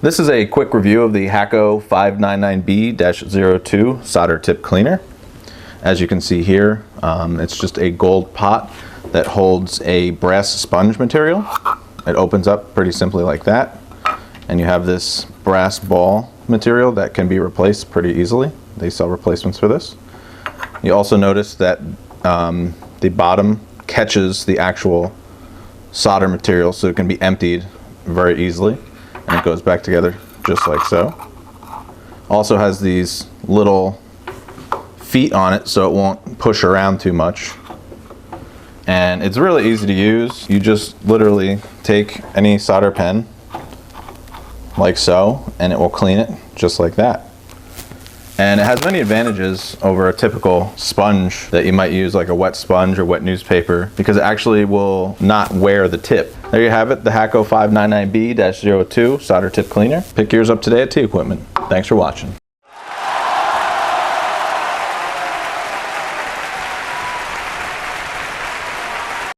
This is a quick review of the Hakko 599B-02 solder tip cleaner. As you can see here, it's just a gold pot that holds a brass sponge material. It opens up pretty simply like that, and you have this brass ball material that can be replaced pretty easily. They sell replacements for this. You also notice that the bottom catches the actual solder material, so it can be emptied very easily, and it goes back together just like so. Also has these little feet on it so it won't push around too much, and it's really easy to use. You just literally take any solder pen like so, and it will clean it just like that. And it has many advantages over a typical sponge that you might use, like a wet sponge or wet newspaper, because it actually will not wear the tip. There you have it, the Hakko 599B-02 solder tip cleaner. Pick yours up today at T Equipment. Thanks for watching.